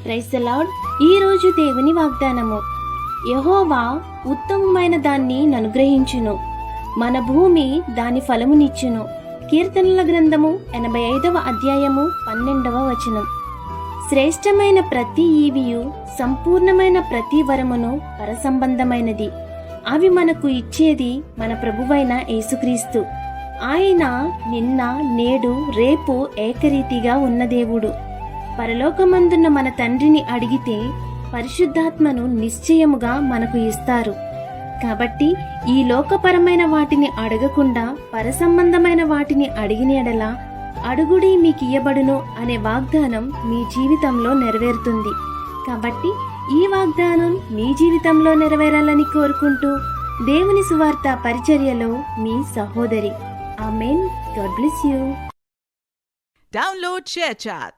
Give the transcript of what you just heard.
Praise the lord. ఈ రోజు దేవుని వాగ్దానము. యెహోవా ఉత్తమమైన దాన్ని అనుగ్రహించును, మన భూమి దాని ఫలమునిచ్చును. కీర్తనల గ్రంథము 85వ అధ్యాయము 12వ వచనం. శ్రేష్టమైన ప్రతి ఈవియు సంపూర్ణమైన ప్రతి వరమును పరసంబంధమైనది. అవి మనకు ఇచ్చేది మన ప్రభువైన యేసుక్రీస్తు. ఆయన నిన్న నేడు రేపు ఏకరీతిగా ఉన్న దేవుడు. పరలోకమందున్న మన తండ్రిని అడిగితే పరిశుద్ధాత్మను నిశ్చయముగా మనకు ఇస్తారు. కాబట్టి ఈ లోకపరమైన వాటిని అడగకుండా పరసంబంధమైన వాటిని అడిగిన యెడల అడుగుడి మీకు ఇయ్యబడును అనే వాగ్దానం మీ జీవితంలో నెరవేరుతుంది. కాబట్టి ఈ వాగ్దానం మీ జీవితంలో నెరవేరాలని కోరుకుంటూ దేవుని సువార్త పరిచర్యలో మీ సహోదరి. ఆమేన్. God bless you. Download ShareChat.